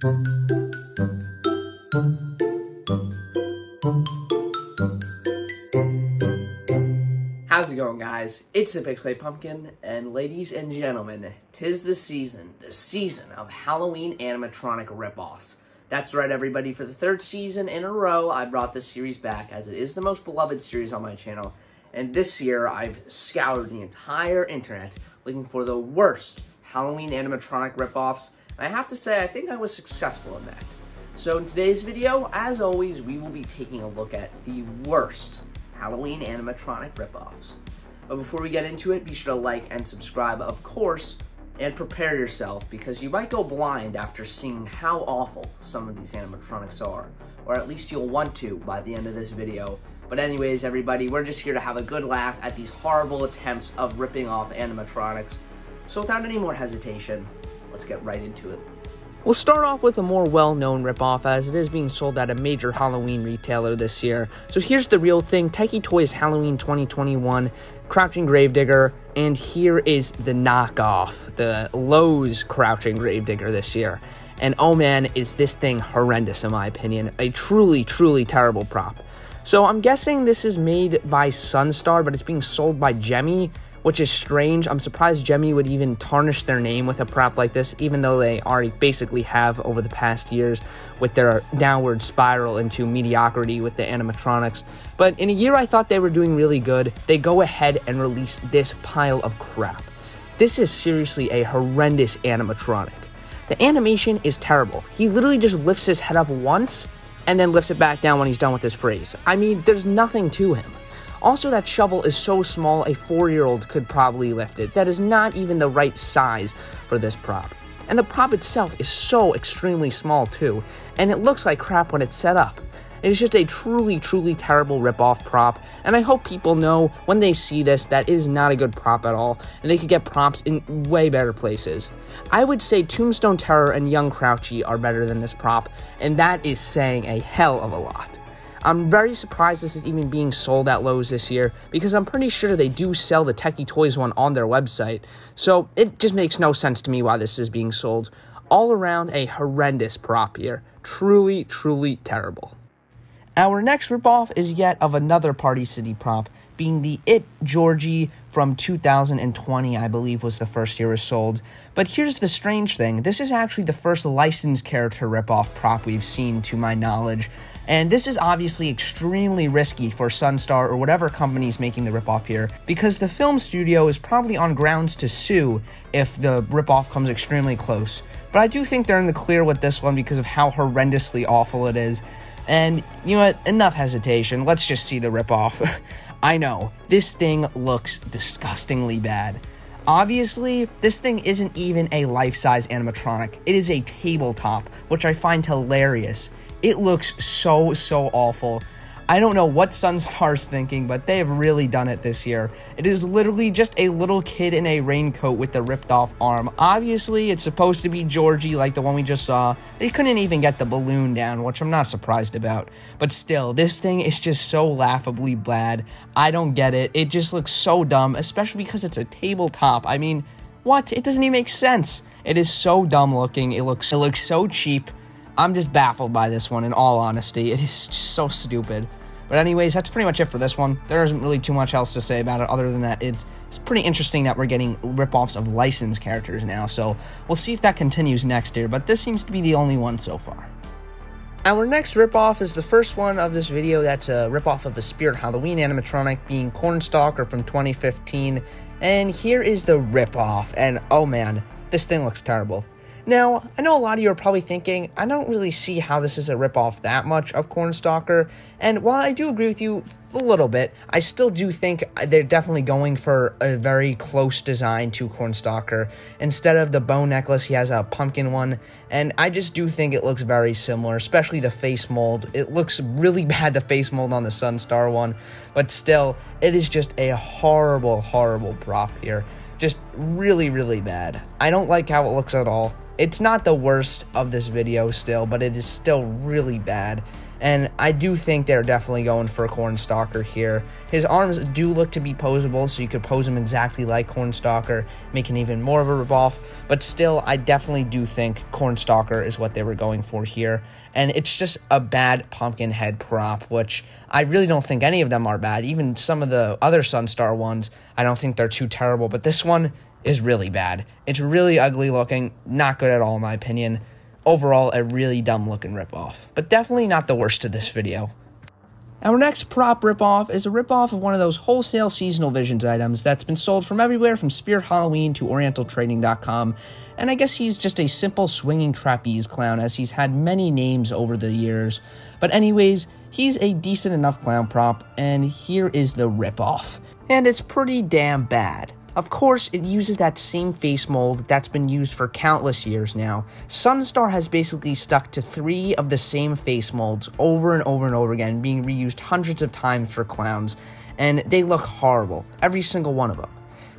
How's it going, guys? It's the Pixelate Pumpkin, and ladies and gentlemen, 'tis the season of Halloween animatronic ripoffs. That's right, everybody. For the third season in a row, I brought this series back, as it is the most beloved series on my channel. And this year, I've scoured the entire internet looking for the worst Halloween animatronic ripoffs. And I have to say, I think I was successful in that. So in today's video, as always, we will be taking a look at the worst Halloween animatronic ripoffs. But before we get into it, be sure to like and subscribe, of course, and prepare yourself, because you might go blind after seeing how awful some of these animatronics are, or at least you'll want to by the end of this video. But anyways, everybody, we're just here to have a good laugh at these horrible attempts of ripping off animatronics. So without any more hesitation, let's get right into it. We'll start off with a more well-known ripoff, as it is being sold at a major Halloween retailer this year. So here's the real thing: Taiki Toys Halloween 2021, Crouching Gravedigger, and here is the knockoff, the Lowe's Crouching Gravedigger this year. And oh man, is this thing horrendous in my opinion. A truly, truly terrible prop. So I'm guessing this is made by Sunstar, but it's being sold by Gemmy, which is strange. I'm surprised Gemmy would even tarnish their name with a prop like this, even though they already basically have over the past years with their downward spiral into mediocrity with the animatronics. But in a year I thought they were doing really good, they go ahead and release this pile of crap. This is seriously a horrendous animatronic. The animation is terrible. He literally just lifts his head up once and then lifts it back down when he's done with his phrase. I mean, there's nothing to him. Also, that shovel is so small, a 4-year-old could probably lift it. That is not even the right size for this prop. And the prop itself is so extremely small too, and it looks like crap when it's set up. It is just a truly, truly terrible rip-off prop, and I hope people know when they see this that it is not a good prop at all, and they could get props in way better places. I would say Tombstone Terror and Young Crouchy are better than this prop, and that is saying a hell of a lot. I'm very surprised this is even being sold at Lowe's this year, because I'm pretty sure they do sell the Taiki Toys one on their website, so it just makes no sense to me why this is being sold. All around a horrendous prop here. Truly, truly terrible. Our next ripoff is yet of another Party City prop, being the It Georgie from 2020, I believe was the first year it was sold. But here's the strange thing: this is actually the first licensed character ripoff prop we've seen to my knowledge, and this is obviously extremely risky for Sunstar or whatever company's making the ripoff here, because the film studio is probably on grounds to sue if the ripoff comes extremely close. But I do think they're in the clear with this one because of how horrendously awful it is. And, you know what, enough hesitation, let's just see the ripoff. I know, this thing looks disgustingly bad. Obviously, this thing isn't even a life-size animatronic. It is a tabletop, which I find hilarious. It looks so, so awful. I don't know what Sunstar's thinking, but they have really done it this year. It is literally just a little kid in a raincoat with the ripped off arm. Obviously, it's supposed to be Georgie like the one we just saw. They couldn't even get the balloon down, which I'm not surprised about. But still, this thing is just so laughably bad. I don't get it. It just looks so dumb, especially because it's a tabletop. I mean, what? It doesn't even make sense. It is so dumb looking. It looks so cheap. I'm just baffled by this one, in all honesty. It is just so stupid. But anyways, that's pretty much it for this one. There isn't really too much else to say about it other than that it's pretty interesting that we're getting ripoffs of licensed characters now. So we'll see if that continues next year, but this seems to be the only one so far. Our next ripoff is the first one of this video that's a ripoff of a Spirit Halloween animatronic, being Cornstalker from 2015. And here is the ripoff, and oh man, this thing looks terrible. Now, I know a lot of you are probably thinking, I don't really see how this is a ripoff that much of Cornstalker, and while I do agree with you a little bit, I still do think they're definitely going for a very close design to Cornstalker. Instead of the bow necklace, he has a pumpkin one, and I just do think it looks very similar, especially the face mold. It looks really bad, the face mold on the Sunstar one, but still, it is just a horrible, horrible prop here. Just really, really bad. I don't like how it looks at all. It's not the worst of this video still, but it is still really bad. And I do think they're definitely going for Cornstalker here. His arms do look to be posable, so you could pose him exactly like Cornstalker, making even more of a ripoff. But still, I definitely do think Cornstalker is what they were going for here. And it's just a bad pumpkin head prop, which I really don't think any of them are bad. Even some of the other Sunstar ones, I don't think they're too terrible. But this one is really bad. It's really ugly looking, not good at all in my opinion. Overall, a really dumb looking ripoff, but definitely not the worst of this video. Our next prop ripoff is a ripoff of one of those wholesale seasonal visions items that's been sold from everywhere from Spirit Halloween to orientaltrading.com, and I guess he's just a simple swinging trapeze clown, as he's had many names over the years. But anyways, he's a decent enough clown prop, and here is the ripoff. And it's pretty damn bad. Of course, it uses that same face mold that's been used for countless years now. Sunstar has basically stuck to 3 of the same face molds over and over and over again, being reused hundreds of times for clowns, and they look horrible, every single one of them.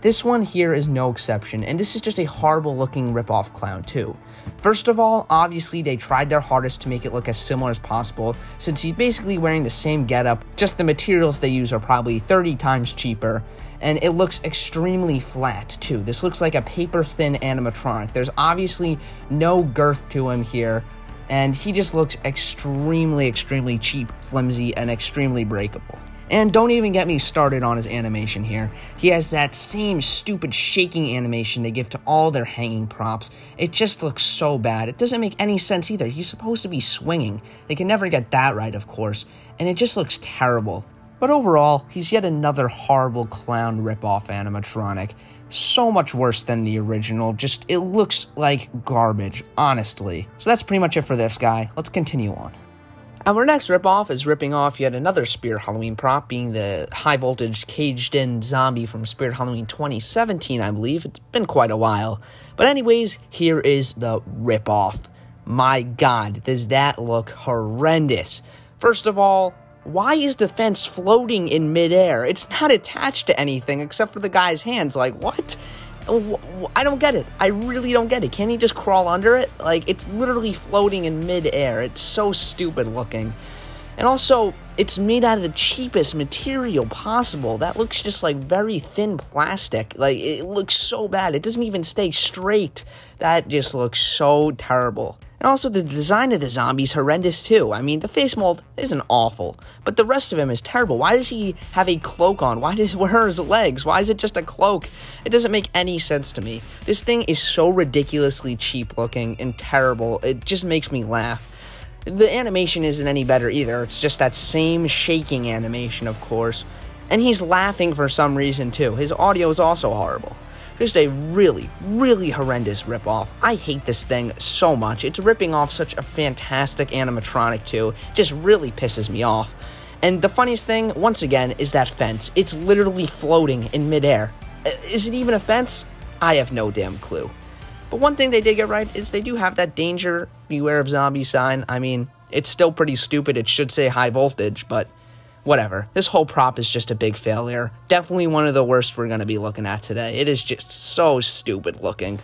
This one here is no exception, and this is just a horrible looking ripoff clown too. First of all, obviously they tried their hardest to make it look as similar as possible, since he's basically wearing the same getup, just the materials they use are probably 30 times cheaper, and it looks extremely flat too. This looks like a paper-thin animatronic. There's obviously no girth to him here, and he just looks extremely cheap, flimsy, and extremely breakable. And don't even get me started on his animation here. He has that same stupid shaking animation they give to all their hanging props. It just looks so bad. It doesn't make any sense either. He's supposed to be swinging. They can never get that right, of course. And it just looks terrible. But overall, he's yet another horrible clown ripoff animatronic. So much worse than the original. Just, it looks like garbage, honestly. So that's pretty much it for this guy. Let's continue on. Our next ripoff is ripping off yet another Spirit Halloween prop, being the high-voltage caged-in zombie from Spirit Halloween 2017, I believe. It's been quite a while. But anyways, here is the ripoff. My god, does that look horrendous. First of all, why is the fence floating in midair? It's not attached to anything except for the guy's hands. Like, what? I don't get it. I really don't get it. Can't he just crawl under it? Like, it's literally floating in midair. It's so stupid looking. And also, it's made out of the cheapest material possible. That looks just like very thin plastic. Like, it looks so bad. It doesn't even stay straight. That just looks so terrible. And also, the design of the zombie is horrendous too. I mean, the face mold isn't awful, but the rest of him is terrible. Why does he have a cloak on? Where are his legs? Why is it just a cloak? It doesn't make any sense to me. This thing is so ridiculously cheap looking and terrible. It just makes me laugh. The animation isn't any better either. It's just that same shaking animation, of course. And he's laughing for some reason too. His audio is also horrible. Just a really horrendous ripoff. I hate this thing so much. It's ripping off such a fantastic animatronic too. Just really pisses me off. And the funniest thing, once again, is that fence. It's literally floating in midair. Is it even a fence? I have no damn clue. But one thing they did get right is they do have that danger, beware of zombie sign. I mean, it's still pretty stupid. It should say high voltage, but whatever. This whole prop is just a big failure. Definitely one of the worst we're going to be looking at today. It is just so stupid looking.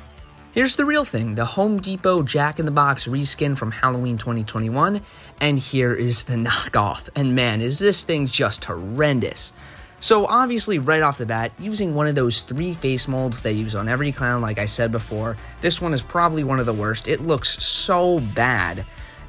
Here's the real thing, the Home Depot Jack-in-the-Box reskin from Halloween 2021, and here is the knockoff. And man, is this thing just horrendous. So obviously, right off the bat, using one of those 3 face molds they use on every clown, like I said before, this one is probably one of the worst. It looks so bad,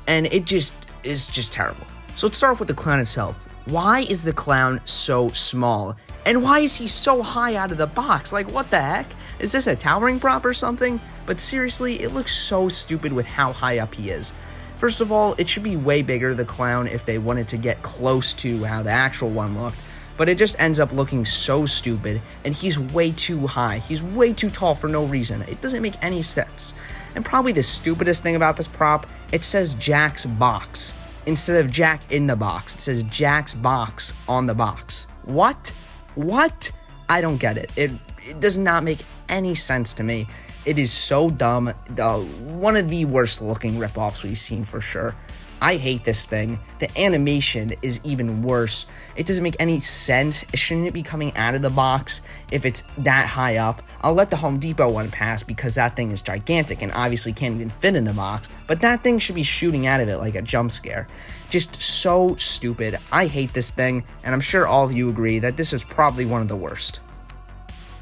and it just is just terrible. So let's start off with the clown itself. Why is the clown so small? And why is he so high out of the box? Like, what the heck? Is this a towering prop or something? But seriously, it looks so stupid with how high up he is. First of all, it should be way bigger, the clown, if they wanted to get close to how the actual one looked. But it just ends up looking so stupid, and he's way too high. He's way too tall for no reason. It doesn't make any sense. And probably the stupidest thing about this prop, it says Jack's box. Instead of Jack in the box, it says Jack's box on the box. What? What? I don't get it. It does not make any sense to me. It is so dumb. One of the worst looking ripoffs we've seen for sure. I hate this thing. The animation is even worse. It doesn't make any sense. Shouldn't it be coming out of the box if it's that high up? I'll let the Home Depot one pass because that thing is gigantic and obviously can't even fit in the box, but that thing should be shooting out of it like a jump scare. Just so stupid. I hate this thing, and I'm sure all of you agree that this is probably one of the worst.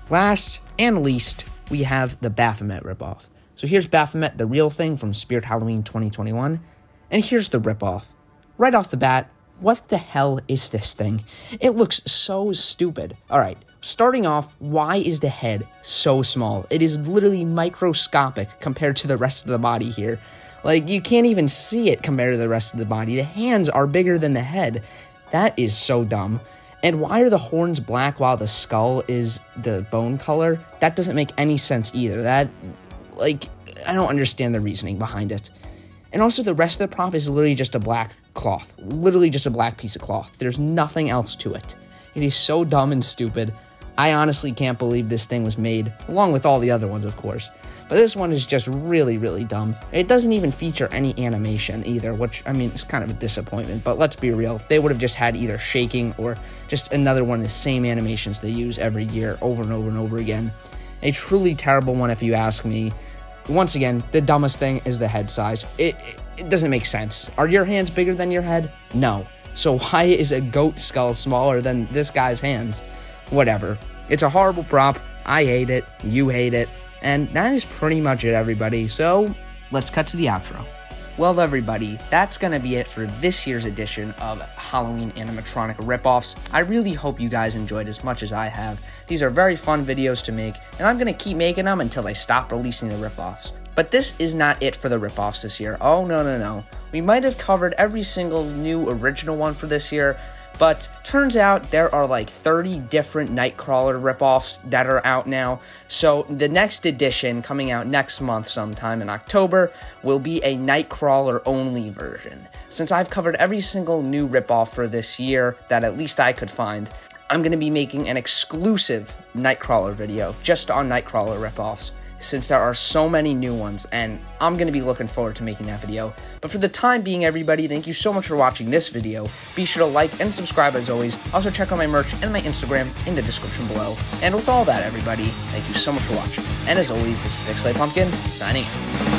Last and least, we have the Baphomet ripoff. So here's Baphomet, the real thing from Spirit Halloween 2021. And here's the ripoff. Right off the bat, what the hell is this thing? It looks so stupid. Alright, starting off, why is the head so small? It is literally microscopic compared to the rest of the body here. Like, you can't even see it compared to the rest of the body. The hands are bigger than the head. That is so dumb. And why are the horns black while the skull is the bone color? That doesn't make any sense either. I don't understand the reasoning behind it. And also, the rest of the prop is literally just a black cloth. Literally just a black piece of cloth. There's nothing else to it. It is so dumb and stupid. I honestly can't believe this thing was made, along with all the other ones, of course. But this one is just really, really dumb. It doesn't even feature any animation either, which, I mean, is kind of a disappointment. But let's be real. They would have just had either shaking or just another one of the same animations they use every year over and over and over again. A truly terrible one, if you ask me. Once again, the dumbest thing is the head size. It doesn't make sense. Are your hands bigger than your head? No. So why is a goat skull smaller than this guy's hands? Whatever. It's a horrible prop. I hate it. You hate it. And that is pretty much it, everybody. So let's cut to the outro. Well, everybody, that's going to be it for this year's edition of Halloween animatronic ripoffs. I really hope you guys enjoyed as much as I have. These are very fun videos to make, and I'm going to keep making them until I stop releasing the ripoffs. But this is not it for the ripoffs this year. Oh, no. We might have covered every single new original one for this year, but turns out there are like 30 different Nightcrawler ripoffs that are out now. So the next edition, coming out next month sometime in October, will be a Nightcrawler only version. Since I've covered every single new ripoff for this year that at least I could find, I'm going to be making an exclusive Nightcrawler video just on Nightcrawler ripoffs, since there are so many new ones, and I'm going to be looking forward to making that video. But for the time being, everybody, thank you so much for watching this video. Be sure to like and subscribe as always. Also, check out my merch and my Instagram in the description below. And with all that, everybody, thank you so much for watching. And as always, this is Pixelate Pumpkin, signing out.